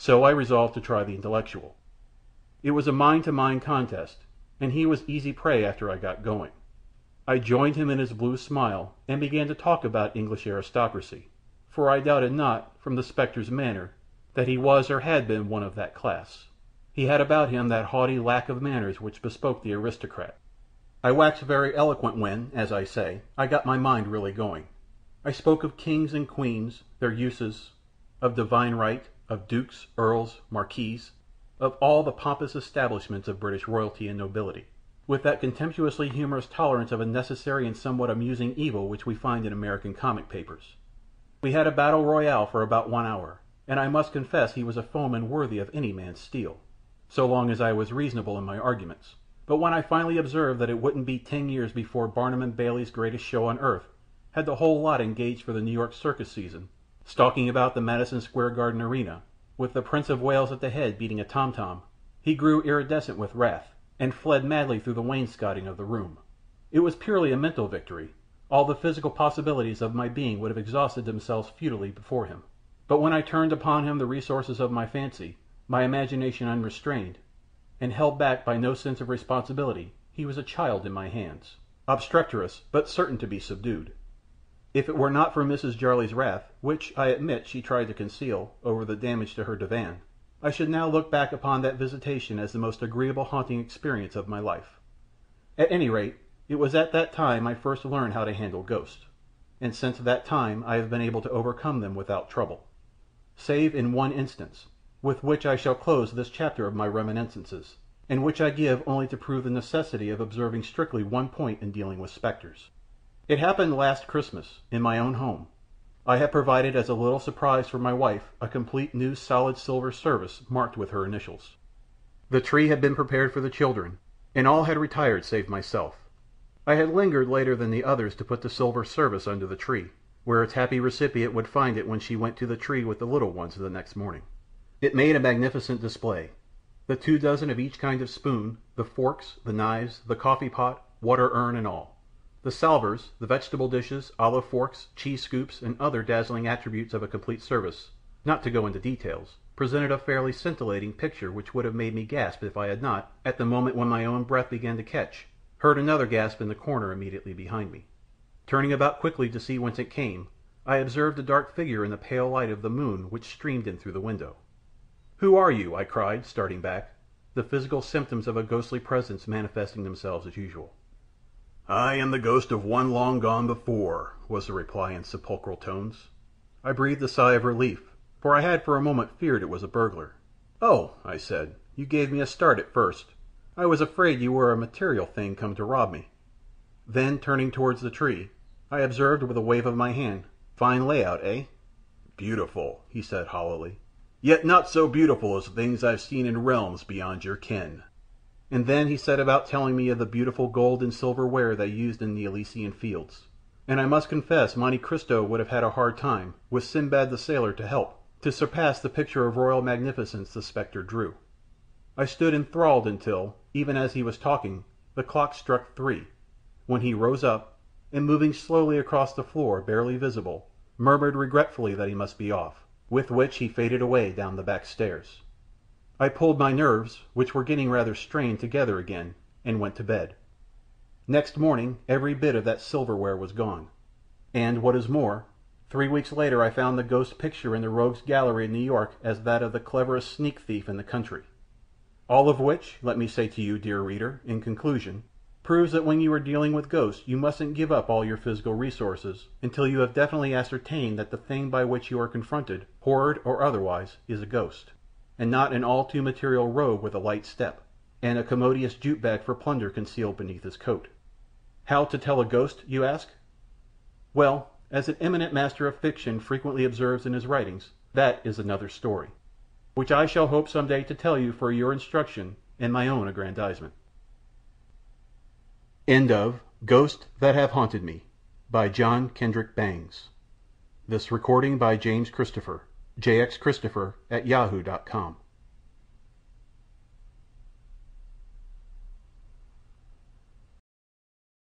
So I resolved to try the intellectual. It was a mind-to-mind contest, and he was easy prey after I got going. I joined him in his blue smile, and began to talk about English aristocracy, for I doubted not, from the spectre's manner, that he was or had been one of that class. He had about him that haughty lack of manners which bespoke the aristocrat. I waxed very eloquent when, as I say, I got my mind really going. I spoke of kings and queens, their uses, of divine right, of dukes, earls, marquises, of all the pompous establishments of British royalty and nobility, with that contemptuously humorous tolerance of a necessary and somewhat amusing evil which we find in American comic papers. We had a battle royal for about 1 hour, and I must confess he was a foeman worthy of any man's steel, so long as I was reasonable in my arguments. But when I finally observed that it wouldn't be 10 years before Barnum and Bailey's greatest show on earth had the whole lot engaged for the New York circus season, stalking about the Madison Square Garden arena, with the Prince of Wales at the head beating a tom-tom, he grew iridescent with wrath, and fled madly through the wainscoting of the room. It was purely a mental victory. All the physical possibilities of my being would have exhausted themselves futilely before him. But when I turned upon him the resources of my fancy, my imagination unrestrained, and held back by no sense of responsibility, he was a child in my hands, obstreperous, but certain to be subdued. If it were not for Mrs. Jarley's wrath, which, I admit, she tried to conceal, over the damage to her divan, I should now look back upon that visitation as the most agreeable haunting experience of my life. At any rate, it was at that time I first learned how to handle ghosts, and since that time I have been able to overcome them without trouble, save in one instance, with which I shall close this chapter of my reminiscences, and which I give only to prove the necessity of observing strictly one point in dealing with spectres. It happened last Christmas, in my own home. I had provided as a little surprise for my wife a complete new solid silver service marked with her initials. The tree had been prepared for the children, and all had retired save myself. I had lingered later than the others to put the silver service under the tree, where its happy recipient would find it when she went to the tree with the little ones the next morning. It made a magnificent display. The 24 of each kind of spoon, the forks, the knives, the coffee pot, water urn, and all. The salvers, the vegetable dishes, olive forks, cheese scoops, and other dazzling attributes of a complete service, not to go into details, presented a fairly scintillating picture which would have made me gasp if I had not, at the moment when my own breath began to catch, heard another gasp in the corner immediately behind me. Turning about quickly to see whence it came, I observed a dark figure in the pale light of the moon which streamed in through the window. "Who are you?" I cried, starting back, the physical symptoms of a ghostly presence manifesting themselves as usual. "I am the ghost of one long gone before," was the reply in sepulchral tones. I breathed a sigh of relief, for I had for a moment feared it was a burglar. "Oh," I said, "you gave me a start at first. I was afraid you were a material thing come to rob me." Then, turning towards the tree, I observed with a wave of my hand, "Fine layout, eh?" "Beautiful," he said hollowly, "yet not so beautiful as things I've seen in realms beyond your ken." And then he set about telling me of the beautiful gold and silver ware they used in the Elysian fields, and I must confess Monte Cristo would have had a hard time, with Sinbad the Sailor to help, to surpass the picture of royal magnificence the spectre drew. I stood enthralled until, even as he was talking, the clock struck 3, when he rose up, and moving slowly across the floor, barely visible, murmured regretfully that he must be off, with which he faded away down the back stairs. I pulled my nerves, which were getting rather strained, together again, and went to bed. Next morning every bit of that silverware was gone, and, what is more, 3 weeks later I found the ghost picture in the Rogues' Gallery in New York as that of the cleverest sneak thief in the country. All of which, let me say to you, dear reader, in conclusion, proves that when you are dealing with ghosts you mustn't give up all your physical resources until you have definitely ascertained that the thing by which you are confronted, horrid or otherwise, is a ghost, and not an all too material rogue with a light step, and a commodious jute bag for plunder concealed beneath his coat. How to tell a ghost, you ask? Well, as an eminent master of fiction frequently observes in his writings, that is another story, which I shall hope some day to tell you for your instruction and my own aggrandizement. End of Ghosts That Have Haunted Me, by John Kendrick Bangs. This recording by James Christopher, jxchristopher@yahoo.com.